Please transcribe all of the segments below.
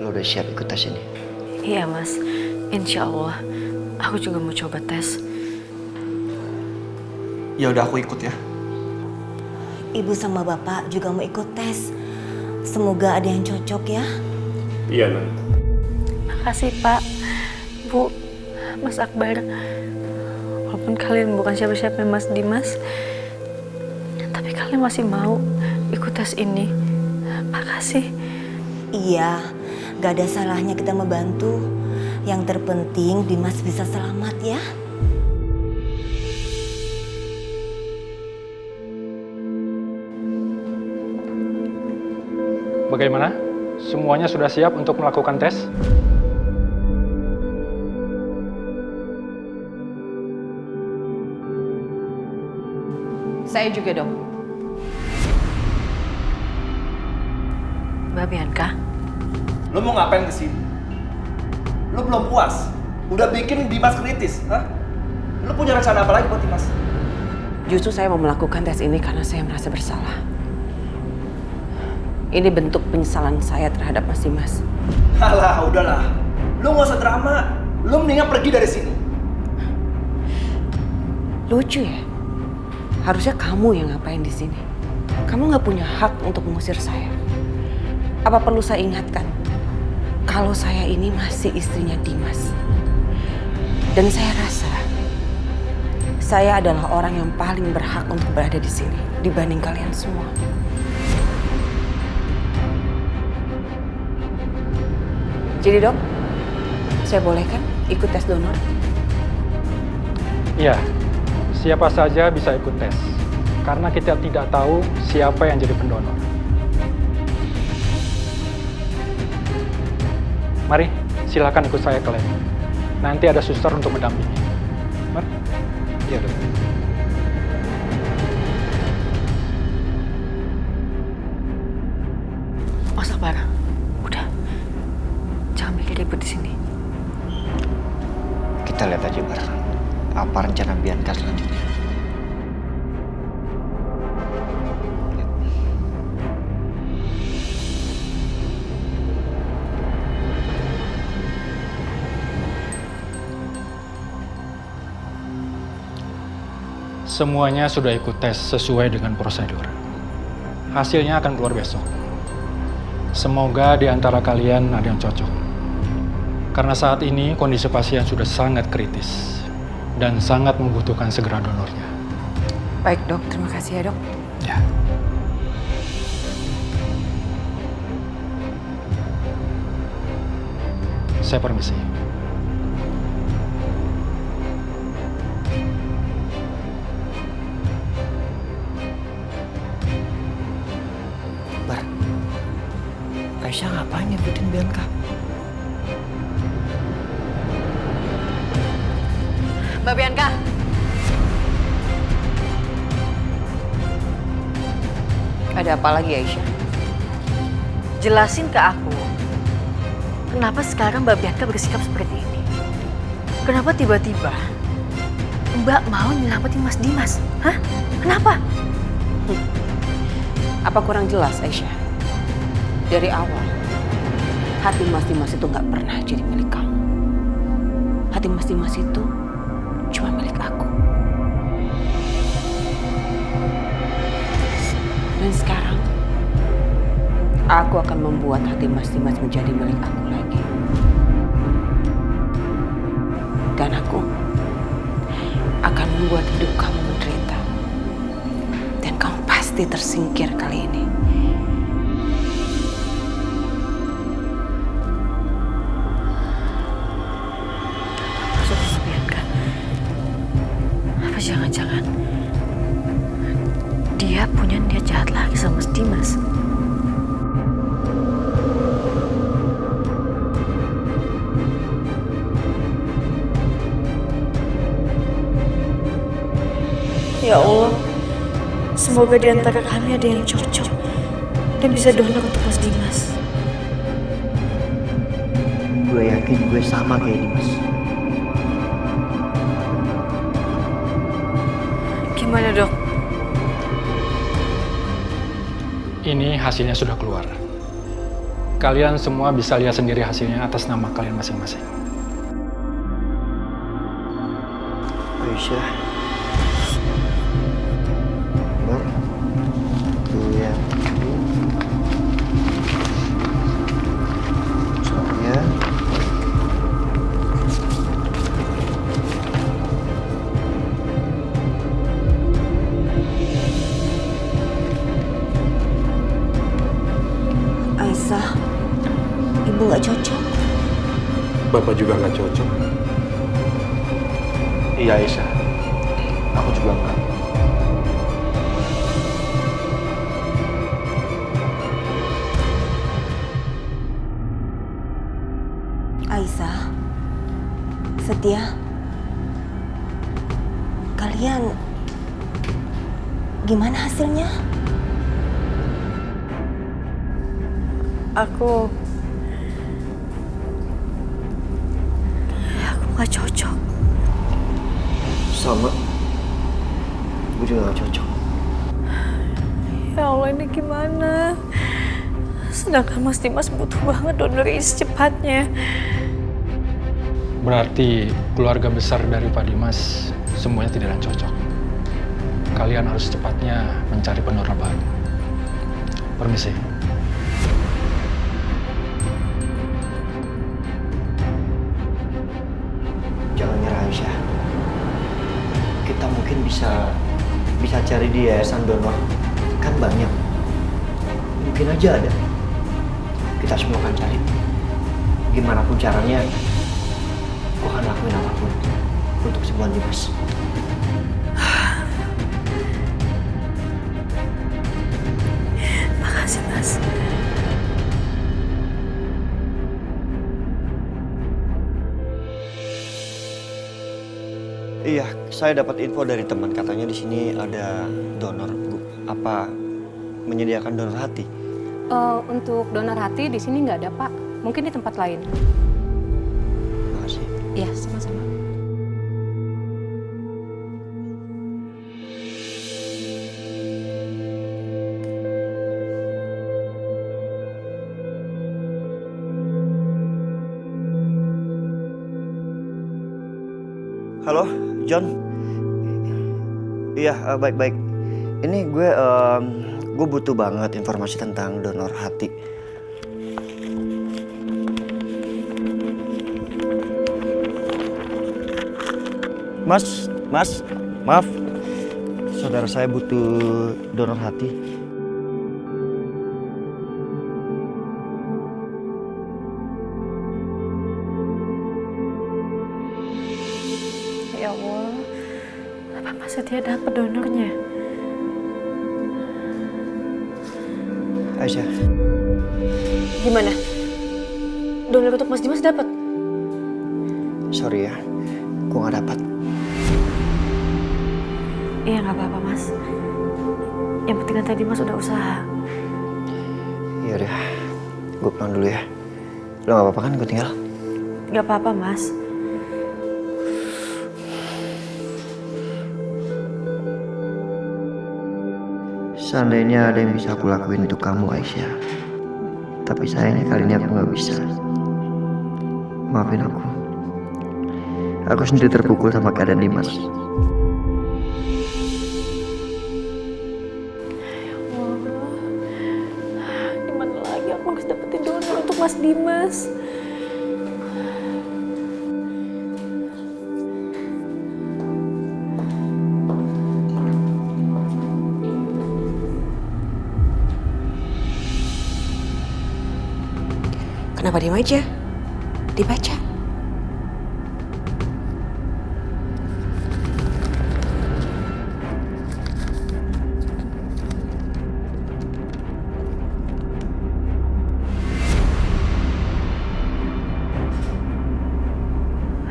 lo udah siap ikut tes ini? Iya mas, insya Allah. Aku juga mau coba tes. Ya udah aku ikut ya. Ibu sama bapak juga mau ikut tes. Semoga ada yang cocok ya. Iya, Nan. Makasih Pak, Bu, Mas Akbar. Walaupun kalian bukan siapa-siapa Mas Dimas, tapi kalian masih mau ikut tes ini. Makasih. Iya, gak ada salahnya kita membantu. Yang terpenting Dimas bisa selamat ya. Bagaimana? Semuanya sudah siap untuk melakukan tes? Saya juga, Dok. Mbak Bianca, Lo mau ngapain kesini? Lo belum puas? Udah bikin Dimas kritis, hah? Lo punya rencana apa lagi buat Dimas? Justru saya mau melakukan tes ini karena saya merasa bersalah. Ini bentuk penyesalan saya terhadap Mas Dimas. Alah, udahlah. Lo nggak usah drama. Lo mendingan pergi dari sini. Lucu ya? Harusnya kamu yang ngapain di sini. Kamu nggak punya hak untuk mengusir saya. Apa perlu saya ingatkan? Kalau saya ini masih istrinya Dimas. Dan saya rasa saya adalah orang yang paling berhak untuk berada di sini dibanding kalian semua. Jadi dok, saya boleh kan ikut tes donor? Iya, siapa saja bisa ikut tes. Karena kita tidak tahu siapa yang jadi pendonor. Mari, silakan ikut saya ke lab. Nanti ada suster untuk mendampingi. Mari. Iya, dok. Mas Akbar, udah. Jangan bikin ribut di sini. Kita lihat aja bareng. Apa rencana Bianca selanjutnya? Semuanya sudah ikut tes sesuai dengan prosedur. Hasilnya akan keluar besok. Semoga di antara kalian ada yang cocok. Karena saat ini kondisi pasien sudah sangat kritis dan sangat membutuhkan segera donornya. Baik dok, terima kasih ya dok. Ya. Saya permisi. Bar, Aisyah ngapain nyebutin Bianca? Mbak Bianca. Ada apa lagi Aisyah? Jelasin ke aku, kenapa sekarang Mbak Bianca bersikap seperti ini? Kenapa tiba-tiba Mbak mau nyelamatin Mas Dimas? Hah? Kenapa? Apa kurang jelas Aisyah? Dari awal, hati Mas Dimas itu nggak pernah jadi milik kamu. Hati Mas Dimas itu cuma milik aku. Dan sekarang, aku akan membuat hati Mas Dimas menjadi milik aku lagi. Dan aku akan membuat hidup kamu menderita. Dan kamu pasti tersingkir kali ini. Maksudnya Mbak Bianca, apa jangan-jangan dia punya niat jahat lagi sama Mas Dimas? Ya Allah, semoga di antara kami ada yang cocok dan bisa donor untuk Mas Dimas. Gue yakin gue sama kayak Dimas. Gimana dok? Ini hasilnya sudah keluar. Kalian semua bisa lihat sendiri hasilnya atas nama kalian masing-masing. Aisyah. Bar. Iya. Saya. Aisyah, ibu nggak cocok. Bapak juga nggak cocok. Iya Aisyah, aku juga enggak. Aisyah, Setia, kalian gimana hasilnya? Aku nggak cocok. Sama. Gue juga gak cocok. Ya Allah, ini gimana? Sedangkan Mas Dimas butuh banget donor secepatnya. Berarti keluarga besar dari Pak Dimas semuanya tidak ada cocok. Kalian harus secepatnya mencari pendonor baru. Permisi. Jangan nyerah Aisyah. Kita mungkin bisa cari di yayasan donor. Kan banyak. Mungkin aja ada. Kita semua akan cari. Gimana pun caranya, gue akan lakuin apapun untuk sembuhan Dimas. Makasih, Mas. Iya, saya dapat info dari teman, katanya di sini ada donor, Bu. Apa menyediakan donor hati? Untuk donor hati di sini nggak ada, Pak. Mungkin di tempat lain. Makasih. Iya, sama-sama. Halo, John. Iya, baik-baik. Ini gue butuh banget informasi tentang donor hati. Mas, maaf. Saudara saya butuh donor hati. Ya Allah, apa Mas Setia dapat donornya? Aisyah, Gimana? Donor untuk Mas Dimas dapat? sorry ya, gue gak dapat. Iya, nggak apa-apa, Mas. Yang penting kan tadi Mas udah usaha. Iya udah, gue pulang dulu ya. Lo gak apa-apa kan gue tinggal? Nggak apa-apa, Mas. Seandainya ada yang bisa aku lakuin untuk kamu, Aisyah. Tapi sayangnya kali ini aku gak bisa. Maafin aku. Aku sendiri terpukul sama keadaan Dimas. Gimana lagi aku harus dapetin donor untuk Mas Dimas? Kenapa diem aja? Dibaca.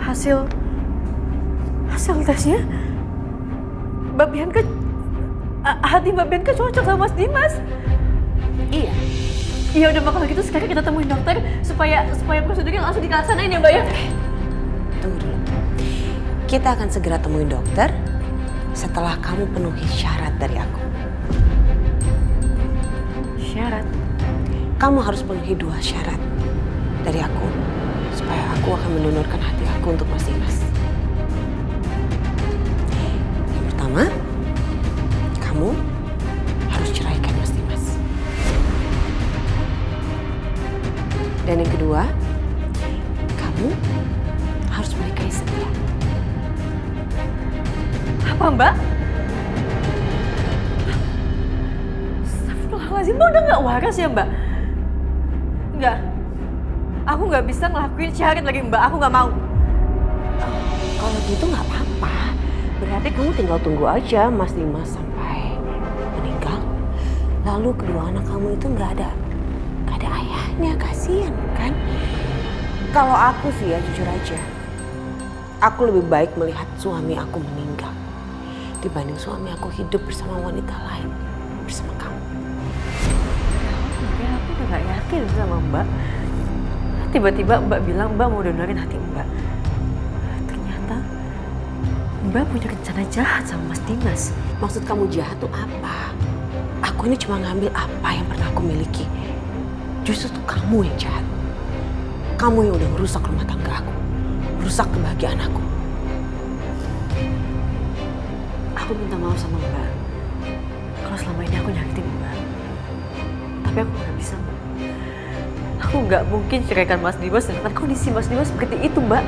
Hasil tesnya Mbak Bianca, hati Mbak Bianca cocok sama Mas Dimas. Iya. Ya udah, kalau gitu sekarang kita temuin dokter supaya prosedurnya langsung dilaksanain ya, Mbak ya. Tunggu dulu. Kita akan segera temuin dokter setelah kamu penuhi syarat dari aku. Syarat? kamu harus penuhi 2 syarat dari aku supaya aku akan mendonorkan hati aku untuk Mas Dimas. Yang pertama, kamu harus ceraikan Mas Dimas. Dan yang kedua, kamu harus menikahi Setia. Apa Mbak? Astagfirullahaladzim, Mbak udah gak waras ya Mbak? Enggak. Aku gak bisa ngelakuin syarat lagi Mbak, aku gak mau. Kalau gitu nggak apa-apa. Berarti kamu tinggal tunggu aja Mas Dimas sampai meninggal. Lalu kedua anak kamu itu nggak ada ayahnya, kasihan kan? Kalau aku sih ya jujur aja, aku lebih baik melihat suami aku meninggal dibanding suami aku hidup bersama wanita lain, bersama kamu. Mungkin aku udah gak yakin sama Mbak. Tiba-tiba Mbak bilang Mbak mau donorin hati Mbak. Ternyata Mbak punya rencana jahat sama Mas Dimas. Maksud kamu jahat tuh apa? Aku ini cuma ngambil apa yang pernah aku miliki. Justru tuh kamu yang jahat. Kamu yang udah merusak rumah tangga aku, merusak kebahagiaan aku. Aku minta maaf sama Mbak. Kalau selama ini aku nyakitin Mbak. Tapi aku gak bisa Mbak. Aku gak mungkin ceraikan Mas Dimas dengan kondisi Mas Dimas seperti itu Mbak.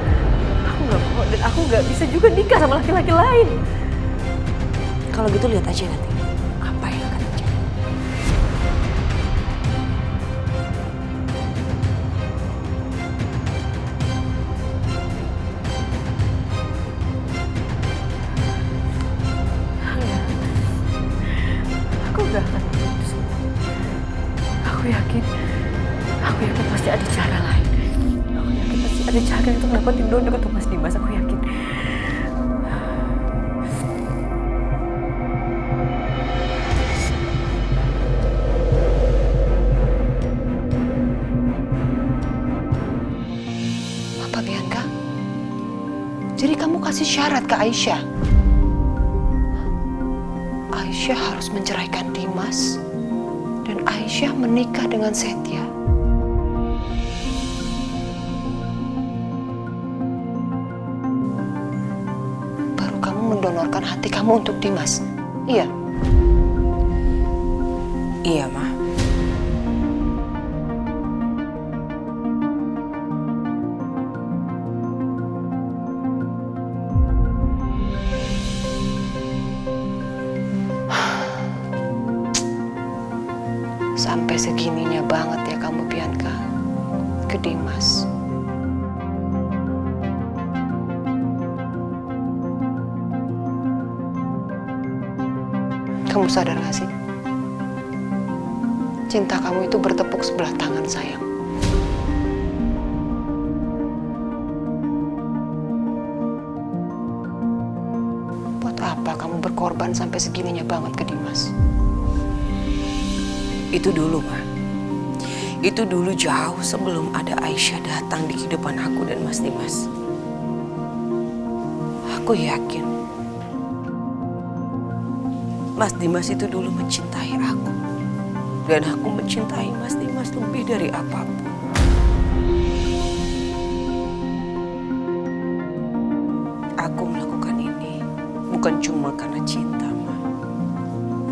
Aku gak mau dan aku gak bisa juga nikah sama laki-laki lain. Kalau gitu lihat aja nanti apa yang akan terjadi. Aku gak akan putus. Aku yakin pasti ada cara lain. Aku yakin pasti ada cara untuk dapetin donor untuk Mas Dimas. Aku yakin. Apa Bianca? Jadi kamu kasih syarat ke Aisyah? Aisyah harus menceraikan Dimas dan Aisyah menikah dengan Setia. Baru kamu mendonorkan hati kamu untuk Dimas. Iya. Iya, Ma. Sampai segininya banget ya kamu Bianca ke Dimas. Kamu sadar gak sih? Cinta kamu itu bertepuk sebelah tangan sayang. Buat apa kamu berkorban sampai segininya banget ke Dimas? Itu dulu, Ma. Itu dulu jauh sebelum ada Aisyah datang di kehidupan aku dan Mas Dimas. Aku yakin Mas Dimas itu dulu mencintai aku. Dan aku mencintai Mas Dimas lebih dari apapun. Aku melakukan ini bukan cuma karena cinta, Ma.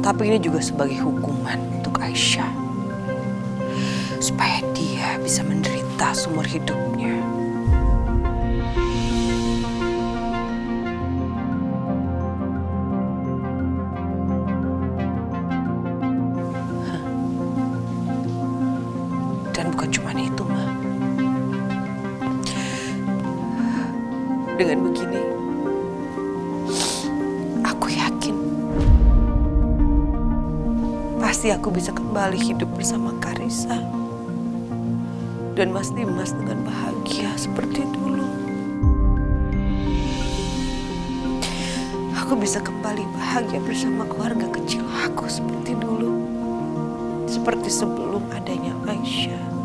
Tapi ini juga sebagai hukuman untuk Aisyah. Supaya dia bisa menderita seumur hidupnya. Dan bukan cuma itu, Ma. Dengan begini, aku yakin pasti aku bisa kembali hidup bersama Karissa dan Mas Dimas dengan bahagia seperti dulu. Aku bisa kembali bahagia bersama keluarga kecil aku seperti dulu. Seperti sebelum adanya Aisyah.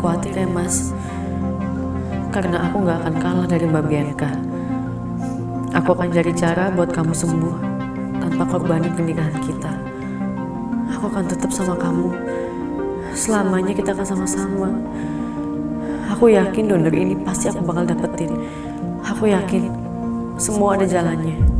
khawatir ya Mas. Karena aku nggak akan kalah dari Mbak Bianca. Aku akan cari cara buat kamu sembuh tanpa korbanin pernikahan kita. Aku akan tetap sama kamu. Selamanya kita akan sama-sama. Aku yakin donor ini pasti aku bakal dapetin. Aku yakin semua ada jalannya.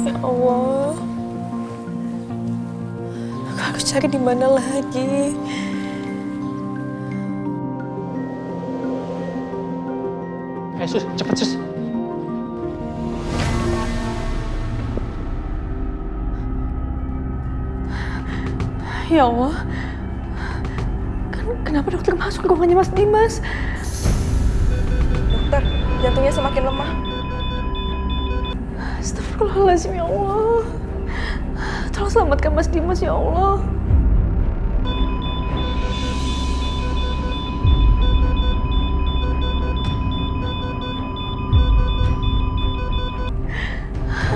Ya Allah, aku harus cari di mana lagi? Sus, cepet Sus. Ya Allah, kenapa dokter masuk ke ruangannya Mas Dimas? Dokter, jantungnya semakin lemah. Astagfirullahaladzim, ya Allah. Tolong selamatkan Mas Dimas, ya Allah.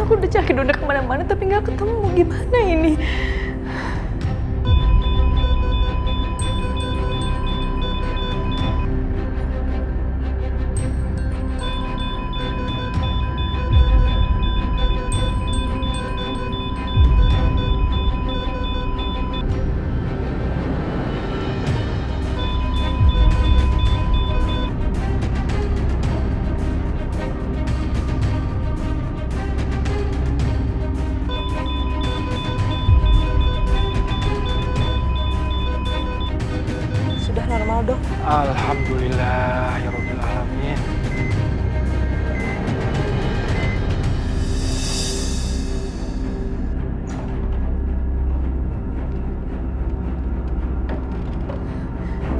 Aku udah cari donor kemana-mana tapi nggak ketemu. Gimana ini? Sudah normal, Dok. Alhamdulillah ya Rabbil Alamin.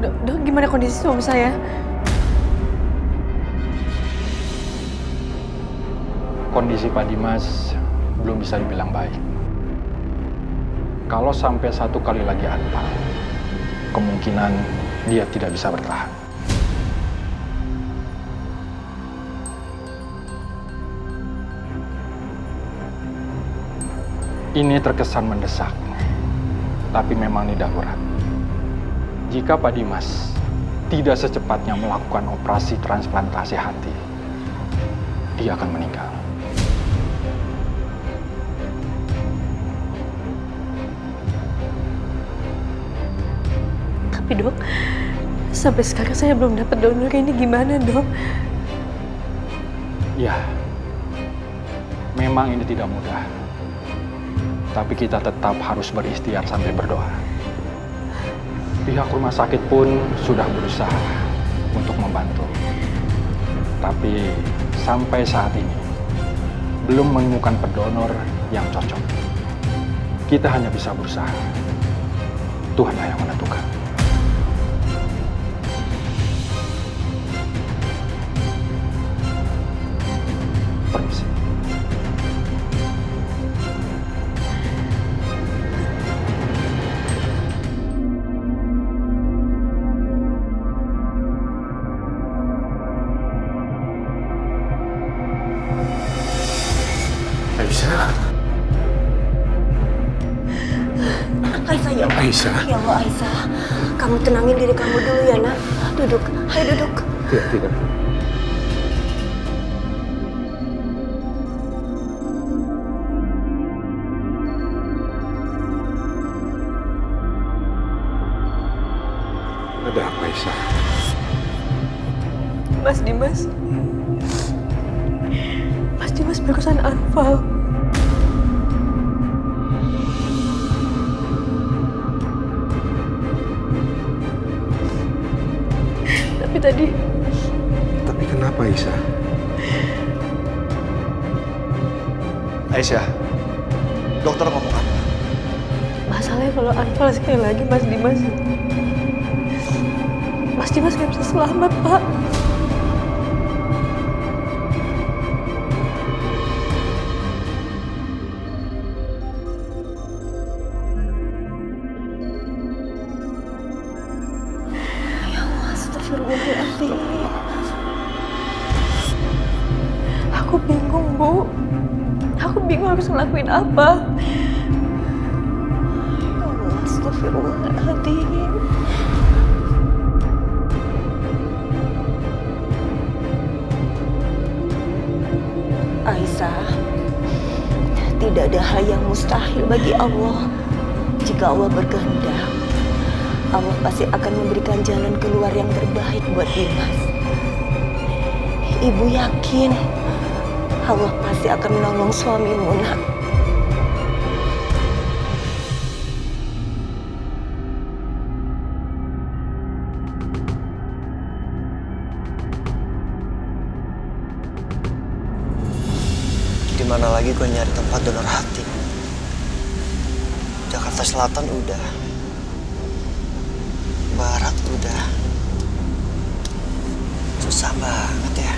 Dok, gimana kondisi suami saya? Kondisi Pak Dimas belum bisa dibilang baik. Kalau sampai satu kali lagi anfal, kemungkinan dia tidak bisa bertahan. Ini terkesan mendesak, tapi memang ini darurat. Jika Pak Dimas tidak secepatnya melakukan operasi transplantasi hati, dia akan meninggal. Tapi Dok, sampai sekarang saya belum dapat donor ini. Gimana, Dok? Ya, memang ini tidak mudah. Tapi kita tetap harus berikhtiar sampai berdoa. Pihak rumah sakit pun sudah berusaha untuk membantu. Tapi sampai saat ini belum menemukan pendonor yang cocok. Kita hanya bisa berusaha. Tuhanlah yang menentukan. Permisi. Aisyah. Aisyah, ya Allah. Aisyah. Ya Allah, Aisyah. Kamu tenangin diri kamu dulu ya, nak. Duduk. Ayo duduk. Tidak. Ada apa, Aisyah? Mas Dimas. Mas Dimas barusan anfal. Tapi kenapa, Aisyah? Aisyah, dokter ngomong apa? Masalahnya kalau anfal sekali lagi Mas Dimas nggak bisa selamat, Pak. Astagfirullahaladzim. Aku bingung, Bu. Aku bingung harus ngelakuin apa. Astagfirullahaladzim. Aisyah, tidak ada hal yang mustahil bagi Allah. Jika Allah berkehendak, Allah pasti akan memberikan jalan keluar yang terbaik buat Dimas. Ibu yakin Allah pasti akan menolong suamimu, nak. Di mana lagi gue nyari tempat donor hati? Jakarta Selatan udah. Barat udah. Susah banget ya.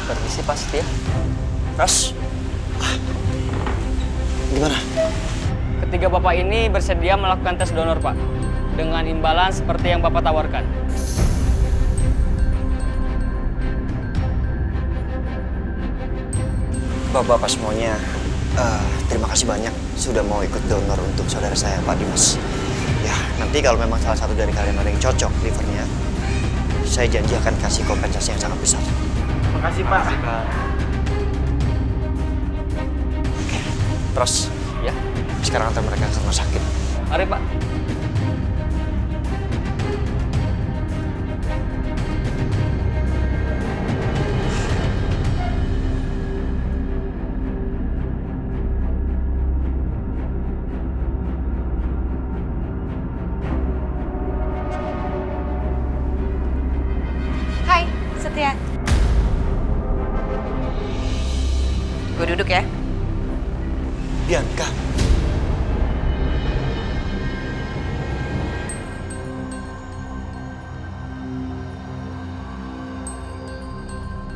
Permisi Pak Setia. Ras? Gimana? Ketiga Bapak ini bersedia melakukan tes donor Pak. Dengan imbalan seperti yang Bapak tawarkan. Bapak-bapak semuanya, terima kasih banyak sudah mau ikut donor untuk saudara saya, Pak Dimas. Ya, nanti kalau memang salah satu dari kalian ada yang cocok livernya, saya janji akan kasih kompensasi yang sangat besar. Makasih Pak. Oke, terus Ya, sekarang antar mereka ke rumah sakit. mari Pak. Hai, Setia. Gue duduk ya. Bianca,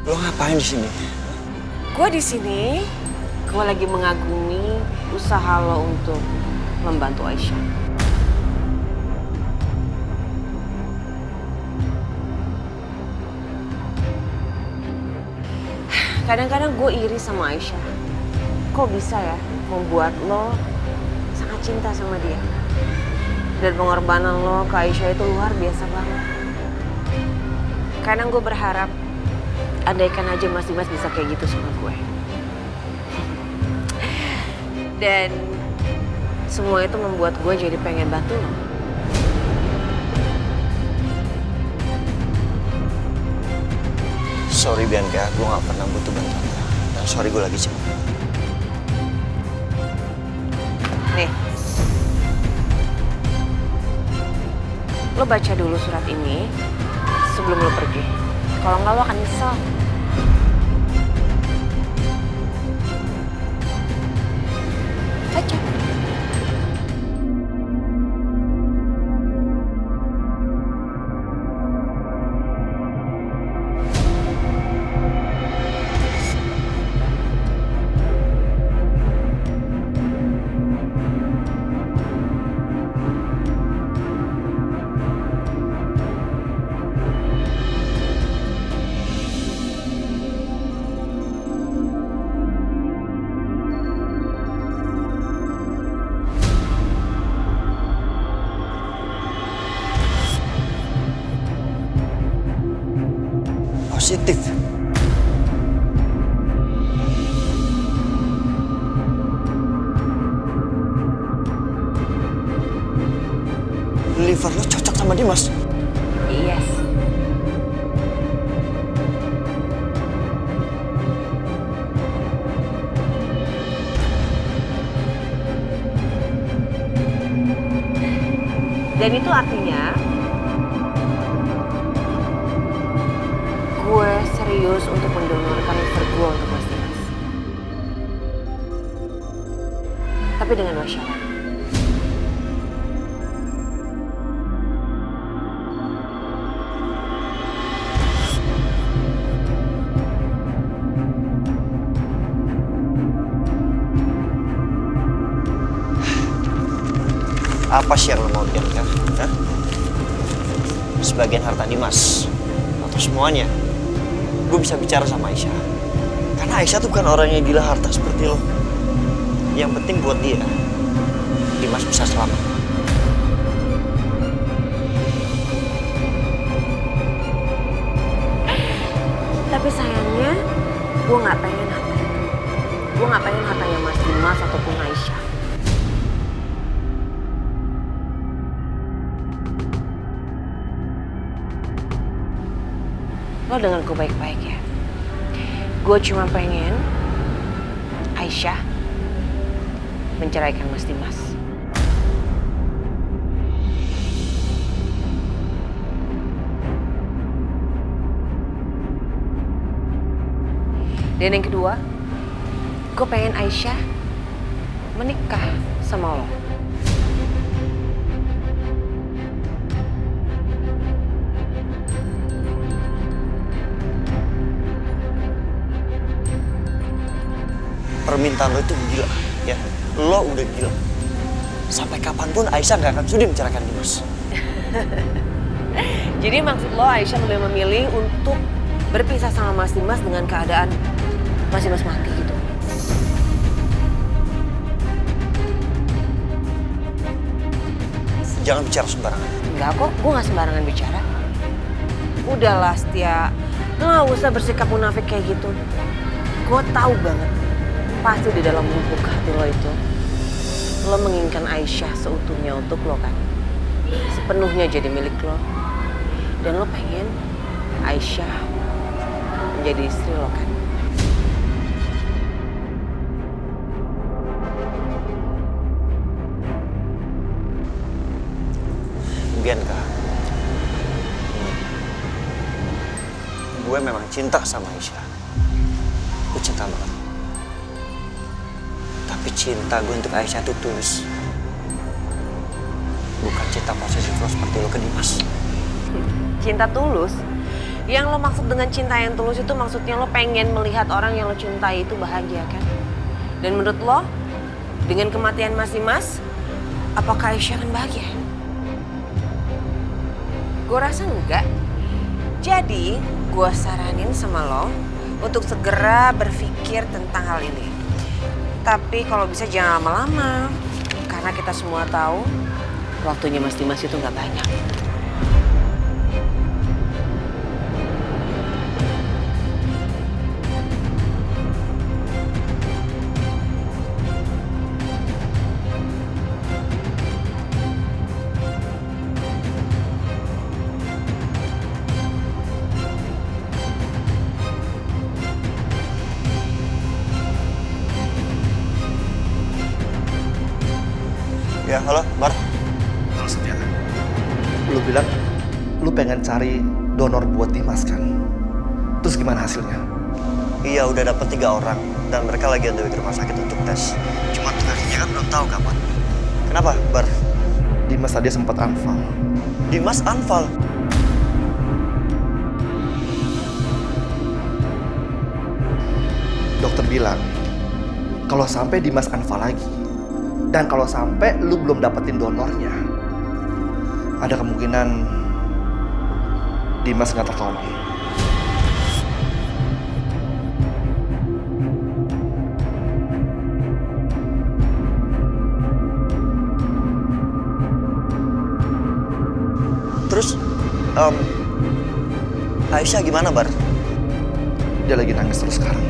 lo ngapain di sini? Gue di sini, gue lagi mengagumi usaha lo untuk membantu Aisyah. Kadang-kadang gue iri sama Aisyah. Kok bisa ya membuat lo sangat cinta sama dia? Dan pengorbanan lo ke Aisyah itu luar biasa banget. Kadang gue berharap andaikan aja Mas Dimas bisa kayak gitu sama gue. Dan semua itu membuat gue jadi pengen bantu lo. Sorry Bianca, gue gak pernah butuh bantuan lo. Dan sorry gue lagi sibuk. Nih, lo baca dulu surat ini sebelum lo pergi. Kalau nggak lo akan nyesel. Baca. liver lo cocok sama Dimas. Yes. Dan itu artinya gue serius untuk mendonorkan liver gue untuk Mas Dimas. Tapi dengan dua syarat. Apa sih yang lo mau biarkan? Hah? Sebagian harta Dimas atau semuanya? Gue bisa bicara sama Aisyah. Karena Aisyah tuh bukan orang yang gila harta seperti lo. Yang penting buat dia, Dimas bisa selamat. Tapi sayangnya, gue nggak pengen harta itu. Gue nggak pengen hartanya Mas Dimas ataupun Aisyah. Lo dengar gue baik-baik ya. Gue cuma pengen Aisyah menceraikan Mas Dimas. Dan yang kedua, gue pengen Aisyah menikah sama lo. Permintaan lo itu gila, ya. Lo udah gila. Sampai kapanpun Aisyah gak akan sudi menceraikan Dimas. Jadi maksud lo Aisyah lebih memilih untuk berpisah sama Mas Dimas dengan keadaan Mas Dimas mati gitu? Jangan bicara sembarangan. Enggak kok, gue gak sembarangan bicara. Udahlah Setia, lo gak usah bersikap munafik kayak gitu. Gue tahu banget, pasti di dalam lubuk hati lo itu, lo menginginkan Aisyah seutuhnya untuk lo kan. Sepenuhnya jadi milik lo. Dan lo pengen Aisyah menjadi istri lo kan. Bianca, gue memang cinta sama Aisyah. Gue cinta banget. Tapi cinta gue untuk Aisyah itu tulus. Bukan cinta posesif lo seperti lo ke Dimas. Cinta tulus? Yang lo maksud dengan cinta yang tulus itu maksudnya lo pengen melihat orang yang lo cintai itu bahagia kan? Dan menurut lo, dengan kematian Mas Dimas, apakah Aisyah akan bahagia? Gue rasa enggak. Jadi, gue saranin sama lo untuk segera berpikir tentang hal ini. Tapi kalau bisa jangan lama-lama. Karena kita semua tahu waktunya Mas Dimas itu nggak banyak. Ya, halo, Bar. Halo Setia. Lu bilang lu pengen cari donor buat Dimas kan? Terus gimana hasilnya? Iya, udah dapet 3 orang. Dan mereka lagi on the way ke rumah sakit untuk tes. Cuma tengahnya kan belum tahu kapan. Kenapa, Bar? Dimas tadi sempat anfal. Dimas anfal? Dokter bilang, kalau sampai Dimas anfal lagi, dan kalau sampai lu belum dapetin donornya, ada kemungkinan Dimas nggak tertolong. Terus, Aisyah gimana, Bar? Dia lagi nangis terus sekarang.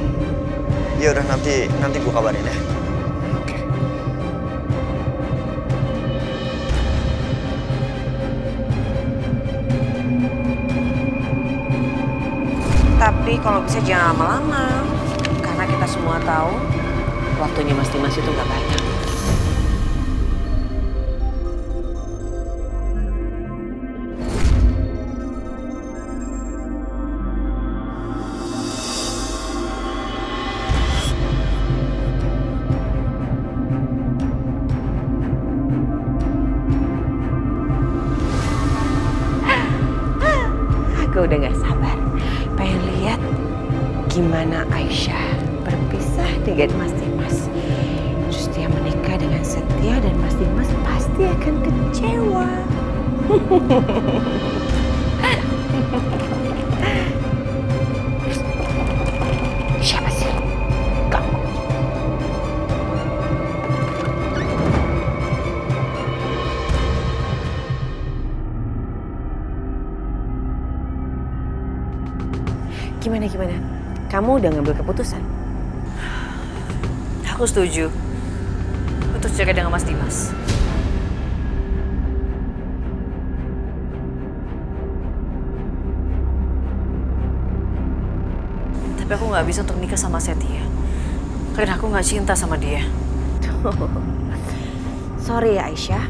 Ya udah, nanti gue kabarin ya. Oke. Tapi kalau bisa jangan lama-lama. Karena kita semua tahu waktunya Mas Dimas itu nggak banyak. Aku udah gak sabar, pengen lihat gimana Aisyah berpisah dengan Mas Dimas. Terus dia menikah dengan Setia dan Mas Dimas pasti akan kecewa. Siapa sih? Kamu. Gimana? Kamu udah ngambil keputusan? Aku setuju untuk cerai dengan Mas Dimas. Tapi aku nggak bisa untuk nikah sama Setia. Karena aku nggak cinta sama dia. Sorry ya Aisyah,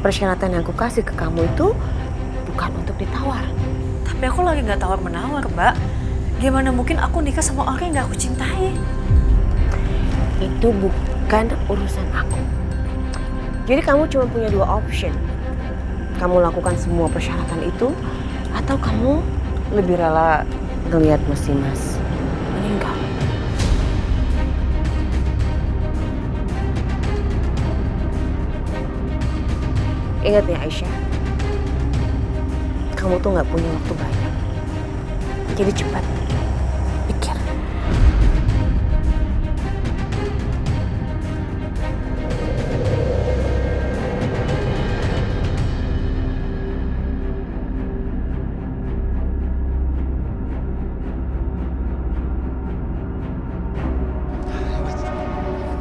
persyaratan yang aku kasih ke kamu itu bukan untuk ditawar. Tapi aku lagi nggak tawar-menawar, Mbak. Gimana mungkin aku nikah sama orang yang gak aku cintai? Itu bukan urusan aku. Jadi kamu cuma punya 2 option. Kamu lakukan semua persyaratan itu, atau kamu lebih rela ngelihat Mas Dimas meninggal. Ingat ya Aisyah, kamu tuh gak punya waktu banyak. Jadi cepat. Pikir.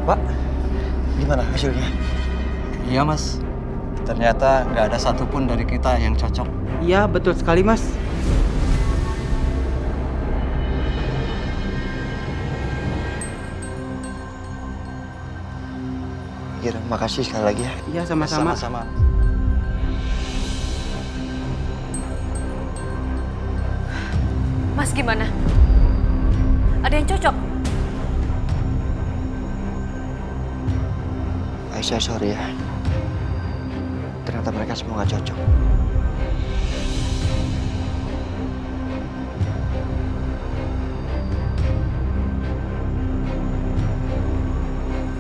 Pak, gimana hasilnya? Iya mas, ternyata nggak ada satupun dari kita yang cocok. Iya, betul sekali mas. Kira, makasih sekali lagi ya. Iya, sama-sama. Sama-sama. Mas gimana? Ada yang cocok? Aisyah, sorry ya. Ternyata mereka semua gak cocok.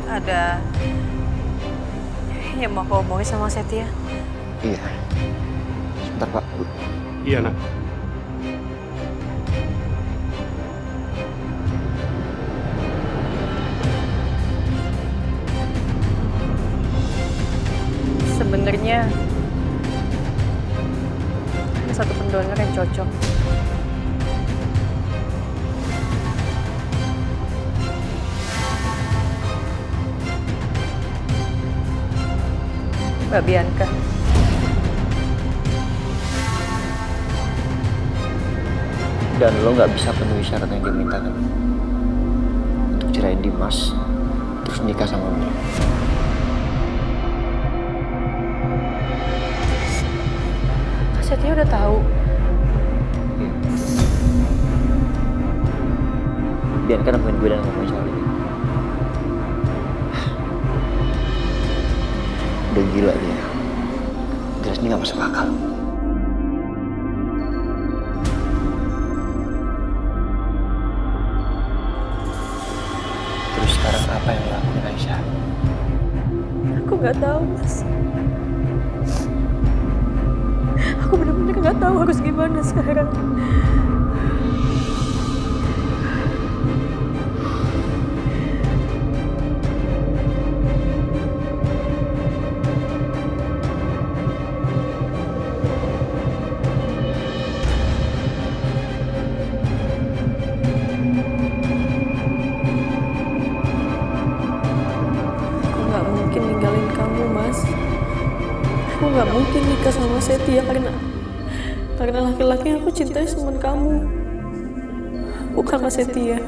Ada yang mau kau omongin sama Setia? Iya. Sebentar, Pak. Iya, Nak. Sebenarnya ada satu pendonor yang cocok. Mbak Bianca. Dan lo gak bisa penuhi syarat yang dia mintakan. Untuk cerain Dimas, terus nikah sama lo. Setia udah tahu. Iya. Bianca nemuin gue dan ngomongin soal ini. Udah gila dia. Jelas ini gak masuk akal. Terus sekarang apa yang lo lakuin, Aisyah? Aku nggak tahu, Mas. Aku benar-benar nggak tahu harus gimana sekarang. Aku nggak mungkin nikah sama Setia karena laki-laki yang aku cintai cuma kamu. bukan Mas Setia.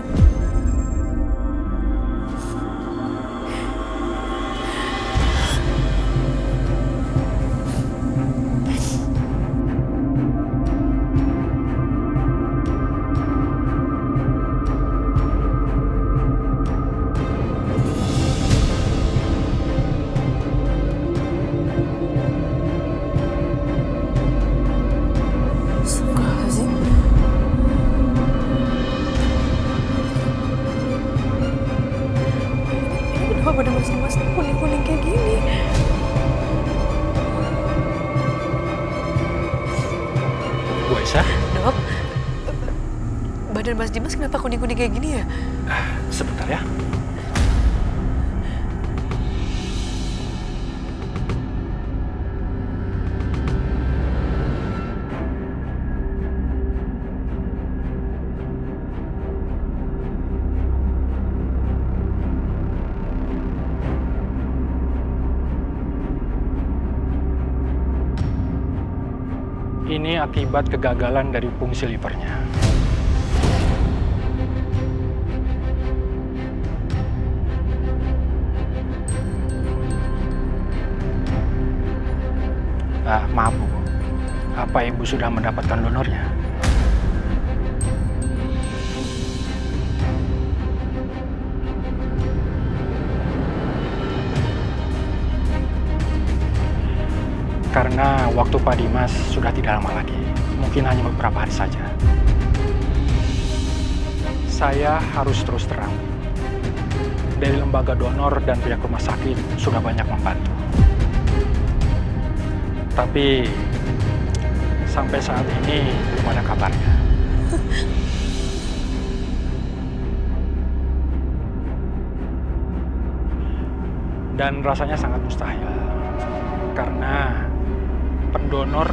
Kenapa badan Mas kuning-kuning kayak gini? Bu Aisyah? Dok, badan Mas Dimas kenapa kuning-kuning kayak gini ya? Sebentar ya. Ini akibat kegagalan dari fungsi livernya. Maaf Bu, apa Ibu sudah mendapatkan donornya? Karena waktu Pak Dimas sudah tidak lama lagi, mungkin hanya beberapa hari saja. Saya harus terus terang. Dari lembaga donor dan pihak rumah sakit sudah banyak membantu. Tapi sampai saat ini belum ada kabarnya. Dan rasanya sangat mustahil. Karena pendonor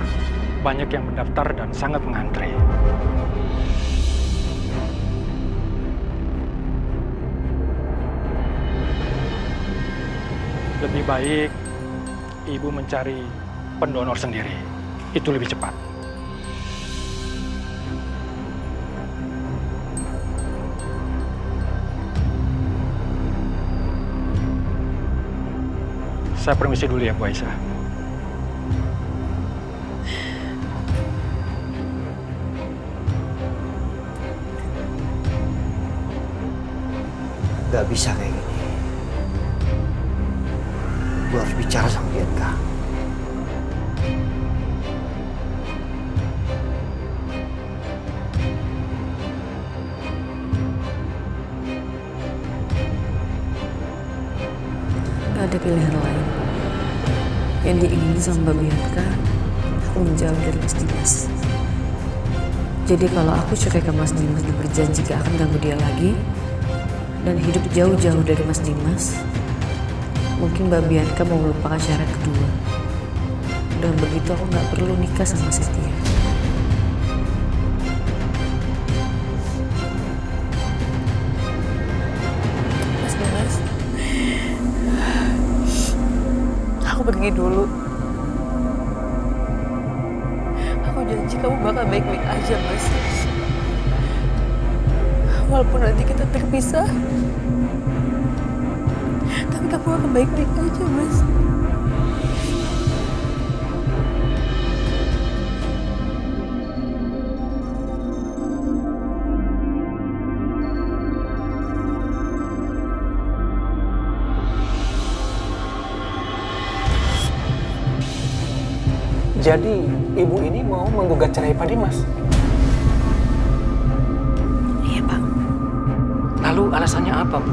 banyak yang mendaftar dan sangat mengantre. Lebih baik Ibu mencari pendonor sendiri. Itu lebih cepat. Saya permisi dulu ya Bu Aisyah. Gak bisa kayak gini. Gue harus bicara sama Bianca. Gak ada pilihan lain. Yang diingini sama Mbak Bianca, aku menjauh dari Mas Dimas. Jadi kalau aku cerai ke Mas Dimas dan berjanji gak akan ganggu dia lagi, dan hidup jauh-jauh dari Mas Dimas, mungkin Mbak Bianca mau melupakan syarat kedua. Dan begitu aku gak perlu nikah sama Setia. Mas Dimas, aku pergi dulu. Aku janji kamu bakal baik-baik aja, Mas. Walaupun nanti kita terpisah, tapi kamu akan baik-baik aja, Mas. Jadi, ibu ini mau menggugat cerai Pak Dimas? Iya, Pak. Lalu alasannya apa, Bu?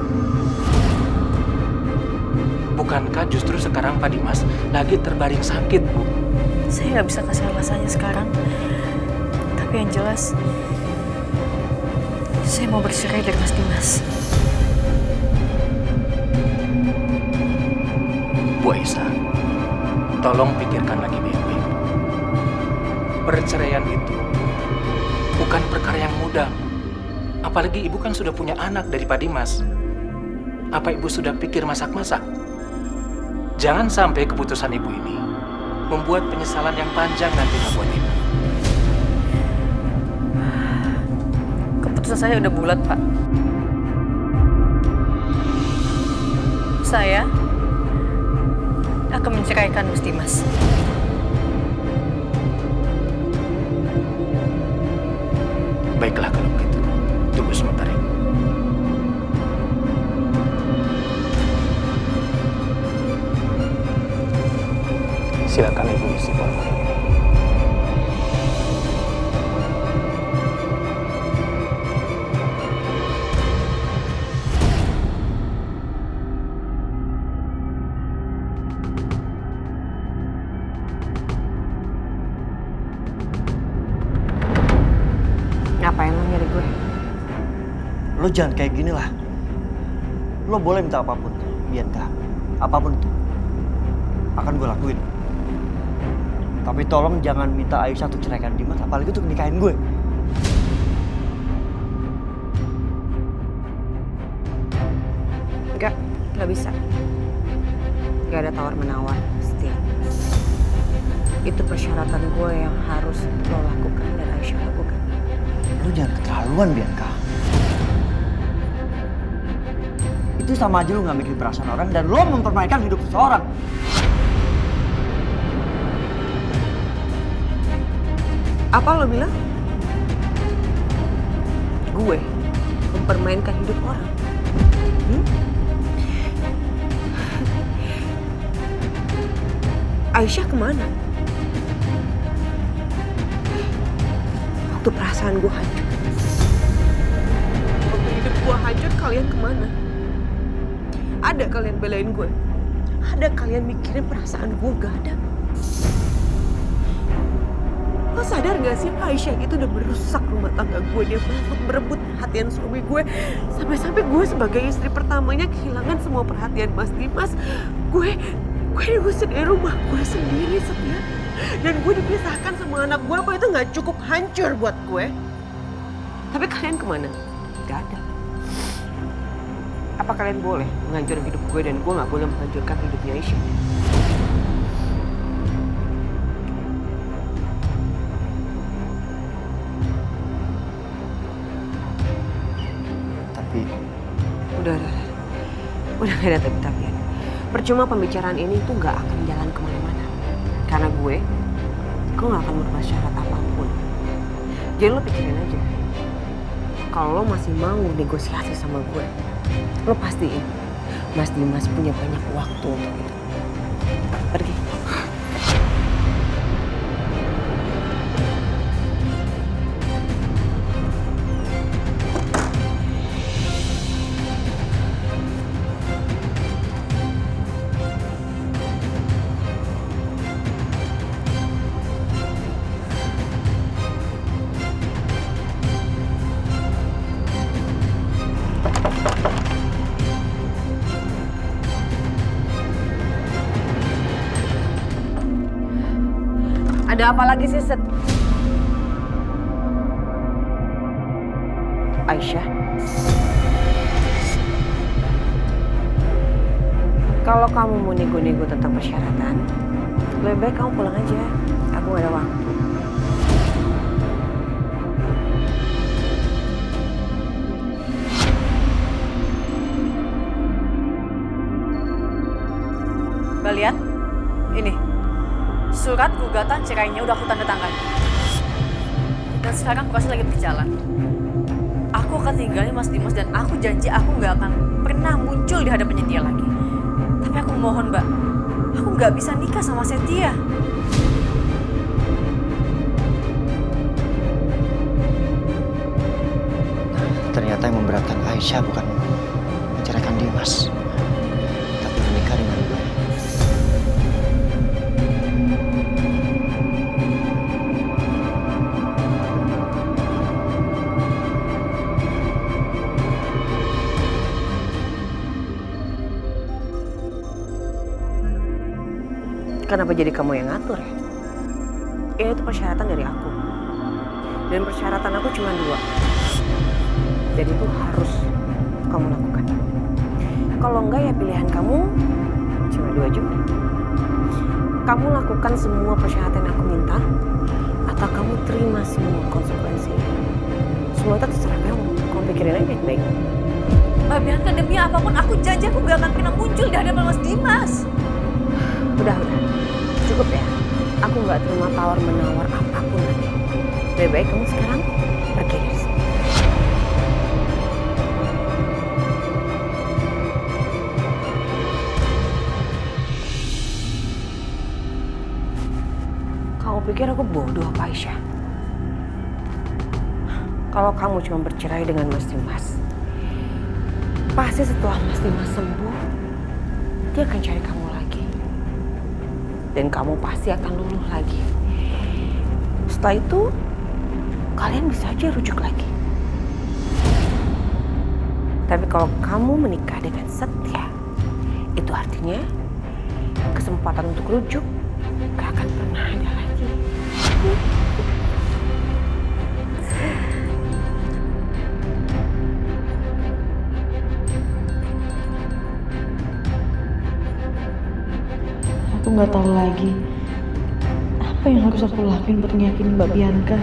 Bukankah justru sekarang Pak Dimas lagi terbaring sakit, Bu? Saya nggak bisa kasih alasannya sekarang. Tapi yang jelas, saya mau bercerai dari Mas Dimas. Bu Aisyah, tolong pikirkan lagi baik-baik. Perceraian itu bukan perkara yang mudah. Apalagi ibu kan sudah punya anak dari Pak Dimas. Apa ibu sudah pikir masak-masak? Jangan sampai keputusan ibu ini membuat penyesalan yang panjang nantinya buat ibu. keputusan saya udah bulat, Pak. Saya akan menceraikan Mas Dimas. Baiklah kalau begitu. Tunggu sebentar ya. Silakan Ibu isi formulir. Ngapain lo nyari gue? Lo jangan kayak gini lah. Lo boleh minta apapun, Bianca. Apapun itu. Akan gue lakuin. Tapi tolong jangan minta Aisyah untuk ceraikan Dimas, apalagi untuk nikahin gue. Nggak bisa. Nggak ada tawar-menawar, Setia. Itu persyaratan gue yang harus lo lakukan dan Aisyah lakukan. Lo jangan keterlaluan, Bianca. Itu sama aja lo gak mikirin perasaan orang dan lo mempermainkan hidup seseorang. Apa lo bilang? Gue mempermainkan hidup orang? Aisyah kemana? Waktu perasaan gue hancur. Waktu hidup gue hancur, kalian kemana? Ada kalian belain gue? Ada kalian mikirin perasaan gue? Gak ada. Lo sadar gak sih Aisyah itu udah merusak rumah tangga gue. Dia masuk merebut perhatian suami gue. Sampai-sampai gue sebagai istri pertamanya kehilangan semua perhatian Mas Dimas. Gue diusir dari rumah gue sendiri, Setia. Dan gue dipisahkan sama anak gue. Apa itu gak cukup hancur buat gue? Tapi kalian kemana? Gak ada. Apa kalian boleh menghancurkan hidup gue dan gue gak boleh menghancurkan hidupnya Aisyah? Tapi Udah gak ada tapi-tapian. Percuma pembicaraan ini tuh gak akan jalan kemana-mana. Karena gue gak akan merubah syarat apapun. Jadi lo pikirin aja. Kalau lo masih mau negosiasi sama gue, lo pastiin Mas Dimas punya banyak waktu untuk itu. Pergi. Ada apa lagi sih, Set? Aisyah? Kalau kamu mau nego-nego tentang persyaratan, lebih baik kamu pulang aja. Aku gak ada waktu. Mbak lihat, ini surat gugatan cerainya udah aku tanda tangan. Dan sekarang proses lagi berjalan. Aku akan tinggalin Mas Dimas dan aku janji aku nggak akan pernah muncul di hadapannya dia lagi. Tapi aku mohon Mbak, aku nggak bisa nikah sama Setia. ternyata yang memberatkan Aisyah bukan menceraikan Dimas, tapi menikah dengan gue. Kenapa jadi kamu yang ngatur ya? Ini tuh persyaratan dari aku. Dan persyaratan aku cuma 2. Jadi itu harus kamu lakukan. Kalau enggak ya pilihan kamu cuma 2 juga. Kamu lakukan semua persyaratan yang aku minta, atau kamu terima semua konsekuensi. Semua itu terserah kamu. pikirin aja baik-baik. Mbak Bianca, demi apapun aku janji aku gak akan pernah muncul di hadapan Mas Dimas. Udah. Cukup ya. Aku nggak terima tawar-menawar apapun lagi. Lebih baik kamu sekarang pergi dari sini. Kamu pikir aku bodoh apa, Aisyah? Kalau kamu cuma bercerai dengan Mas Dimas, pasti setelah Mas Dimas sembuh, dia akan cari kamu lagi. Dan kamu pasti akan luluh lagi. Setelah itu, kalian bisa aja rujuk lagi. Tapi kalau kamu menikah dengan Setia, itu artinya kesempatan untuk rujuk gak akan pernah ada lagi. Aku nggak tahu lagi apa yang harus aku lakuin buat ngeyakinin Mbak Bianca.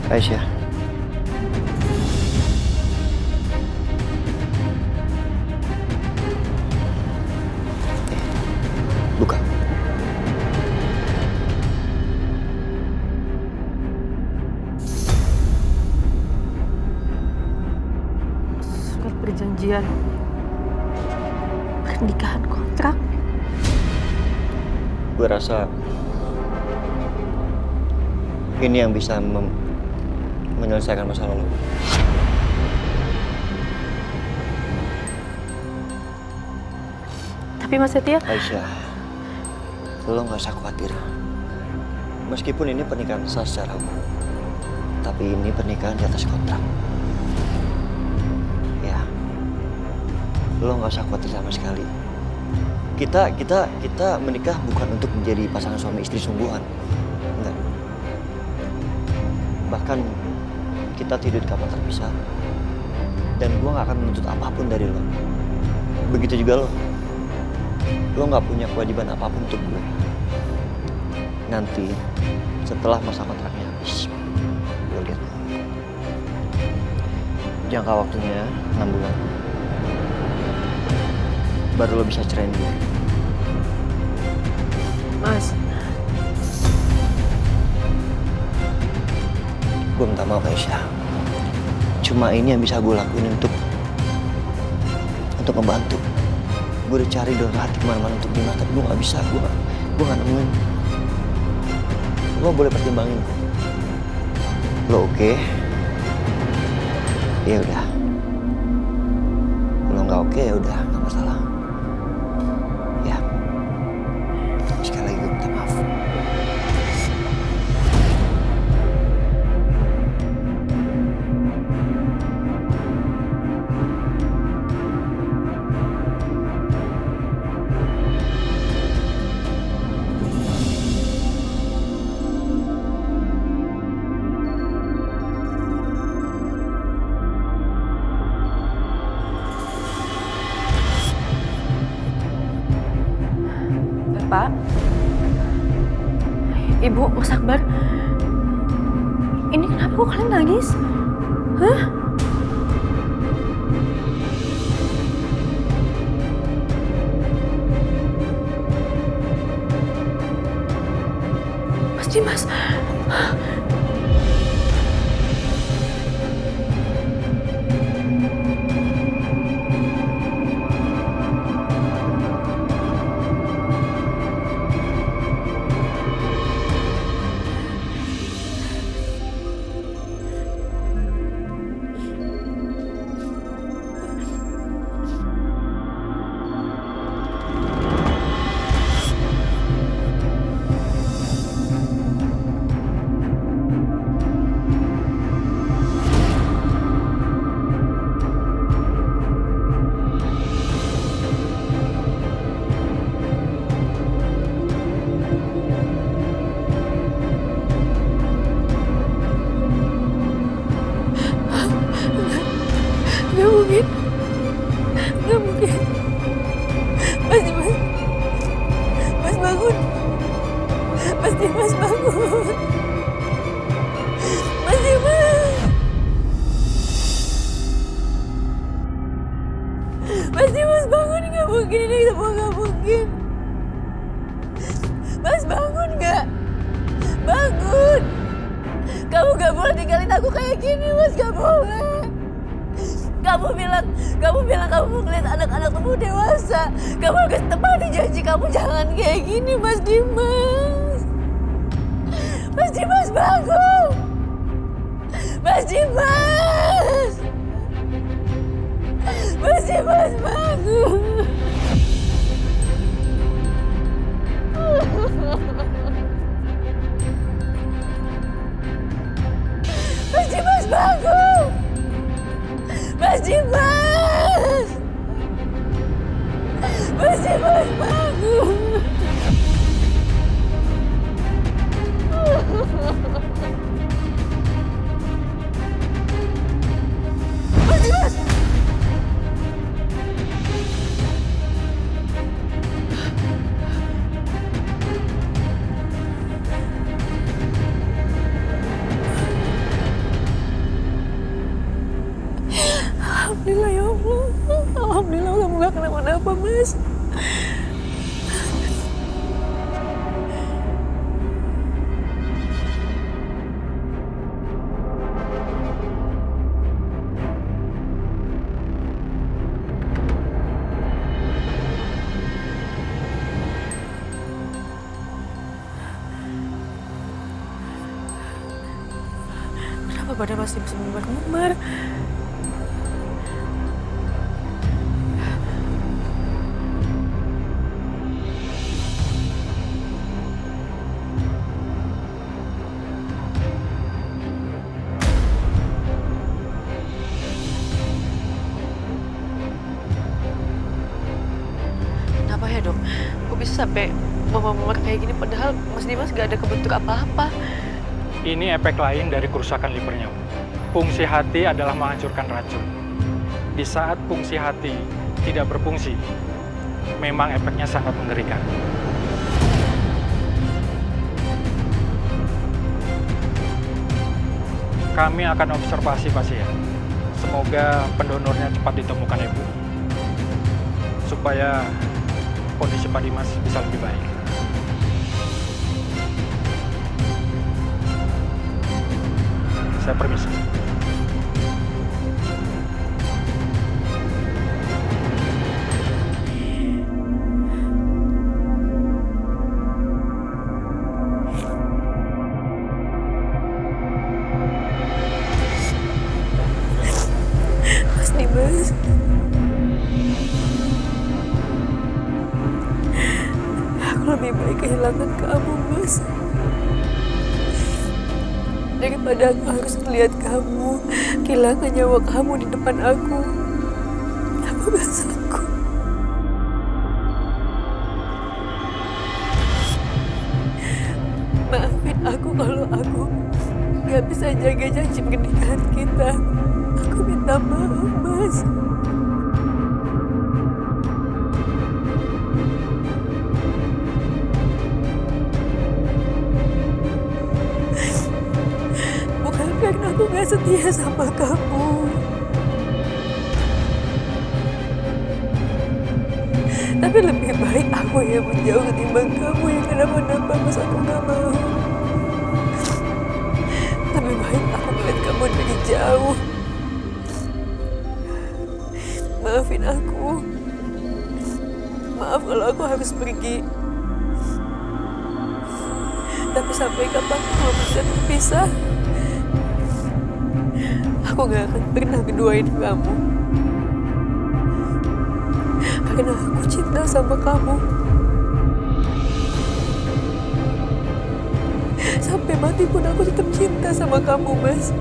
Aisyah, buka. Surat perjanjian pernikahan kontrak. Gue rasa ini yang bisa menyelesaikan masalah lo. Tapi Mas Setia, Aisyah, lo gak usah khawatir. Meskipun ini pernikahan sah secara umum, tapi ini pernikahan di atas kontrak. Ya, lo gak usah khawatir sama sekali. Kita menikah bukan untuk menjadi pasangan suami istri sungguhan. Enggak. Bahkan kita tidur di kamar terpisah. Dan gue gak akan menuntut apapun dari lo. Begitu juga lo. Lo gak punya kewajiban apapun untuk gue. Nanti setelah masa kontraknya habis, lo lihat. Jangka waktunya 6 bulan. Baru lo bisa ceraiin gue. Mas, gue minta maaf Aisyah. Cuma ini yang bisa gue lakuin untuk membantu. Gue udah cari donor hati kemana-mana untuk Dimas, tapi gue gak bisa. Gue gak nemuin. Lo boleh pertimbangin. Lo oke? Ya udah. Lo nggak oke ya udah, nggak masalah. Ya. Sekali lagi gue minta maaf. Pak, Ibu, Mas Akbar, ini kenapa kok kalian nangis? Hah? Mas Dimas. Mas Dimas! Mas Dimas bangun, nggak mungkin ini semua nggak mungkin. Mas bangun nggak? Bangun! Kamu nggak boleh tinggalin aku kayak gini, Mas, nggak boleh. Kamu bilang kamu mau ngeliat anak-anak tumbuh dewasa. Kamu harus tepati janji kamu, jangan kayak gini, Mas Dimas. Mas Dimas bangun! Mas Dimas! Mas Dimas bangun! Mas Dimas bangun! Mas Dimas! Mas Dimas bangun! Mas Dimas! Alhamdulillah ya Allah. Alhamdulillah kamu gak kenapa-napa, Mas. Kenapa badan Mas Dimas memar-memar? Kenapa ya, Dok? Kok bisa sampai memar-memar kayak gini padahal Mas Dimas gak ada kebentuk apa-apa? Ini efek lain dari kerusakan livernya. Fungsi hati adalah menghancurkan racun. Di saat fungsi hati tidak berfungsi, memang efeknya sangat mengerikan. Kami akan observasi pasien. Semoga pendonornya cepat ditemukan, Ibu. Supaya kondisi Pak Dimas bisa lebih baik. Saya permisi. Mas Dimas. Aku lebih baik kehilangan kamu, Mas. Daripada aku harus melihat kamu kehilangan nyawa kamu di depan aku. Aku gak sanggup. Maafin aku kalau aku gak bisa jaga janji pernikahan kita. Aku minta maaf, Mas. Bukan karena aku gak setia sama kamu. Tapi lebih baik aku yang menjauh ketimbang kamu yang kenapa-napa, Mas. Aku gak mau. Lebih baik aku melihat kamu dari jauh. Maafin aku. Maaf kalau aku harus pergi. Tapi sampai kapan kamu bisa terpisah, aku gak akan pernah ngeduain kamu. Karena aku cinta sama kamu. Sampai mati pun aku tetap cinta sama kamu, Mas.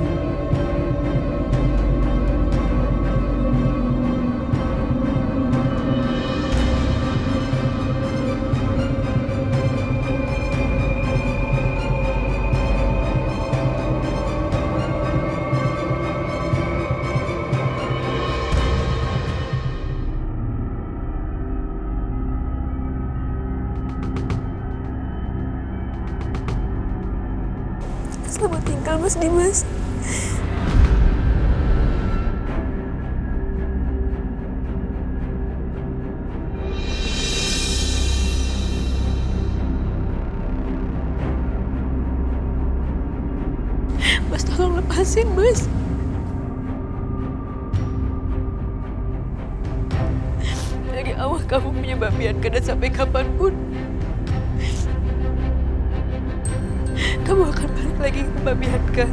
Selamat tinggal Mas Dimas. Mas tolong lepasin Mas. Dari awal kamu punya Mbak Bianca dan sampai kapanpun kamu akan balik lagi ke Mbak Bianca.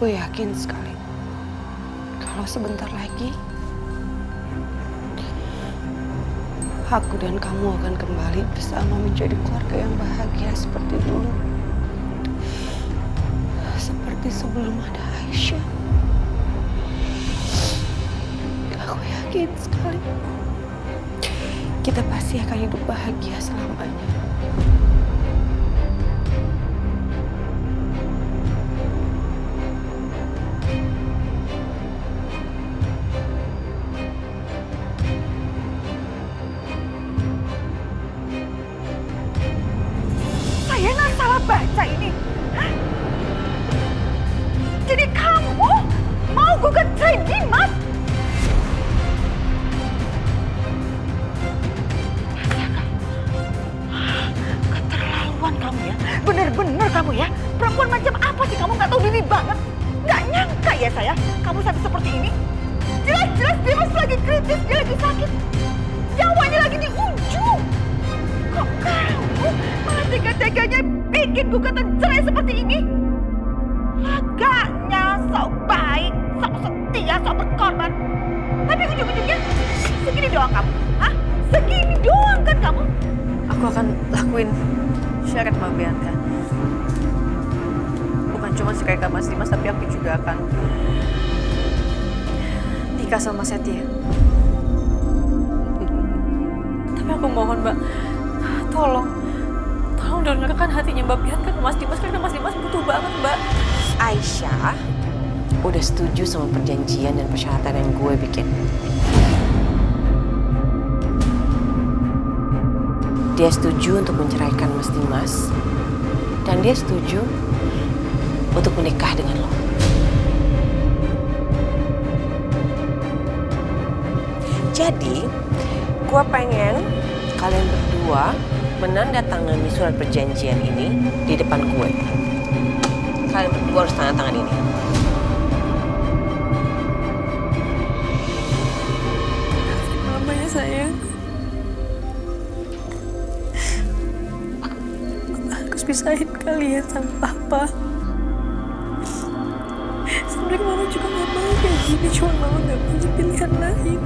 Aku yakin sekali kalau sebentar lagi aku dan kamu akan kembali bersama menjadi keluarga yang bahagia seperti dulu. Seperti sebelum ada Aisyah. Aku yakin sekali kita pasti akan hidup bahagia selamanya. Saya nggak salah baca ini. Hah? Jadi kamu mau gugat cerai Dimas? Keterlaluan kamu ya. Bener-bener kamu ya. Perempuan macam apa sih kamu, nggak tahu diri banget. Nggak nyangka ya saya kamu sampai seperti ini. Jelas-jelas Dimas lagi kritis, dia lagi sakit. Nyawanya lagi di ujung. Kok kamu malah tega-teganya bikin gugatan cerai seperti ini? Agaknya sok baik, sok setia, sok berkorban. Tapi ujung-ujungnya segini doang kamu. Hah? Segini doang kan kamu? Aku akan lakuin syarat Mbak Bianca. Bukan cuma sekarang Mas Dimas, tapi aku juga akan nikah sama Setia. Tapi aku mohon Mbak, tolong donorkan hatinya Mbak Bianca ke Mas Dimas, karena Mas Dimas butuh banget Mbak. Aisyah udah setuju sama perjanjian dan persyaratan yang gue bikin. Dia setuju untuk menceraikan Mas Dimas, dan dia setuju untuk menikah dengan lo. Jadi, gue pengen kalian berdua menandatangani surat perjanjian ini di depan gue. Kalian berdua harus tanda tangan ini. Mama ya sayang. Mama harus pisahin kalian sama Papa. Sebenarnya Mama juga gak mau kayak gini, cuma Mama gak punya pilihan lain.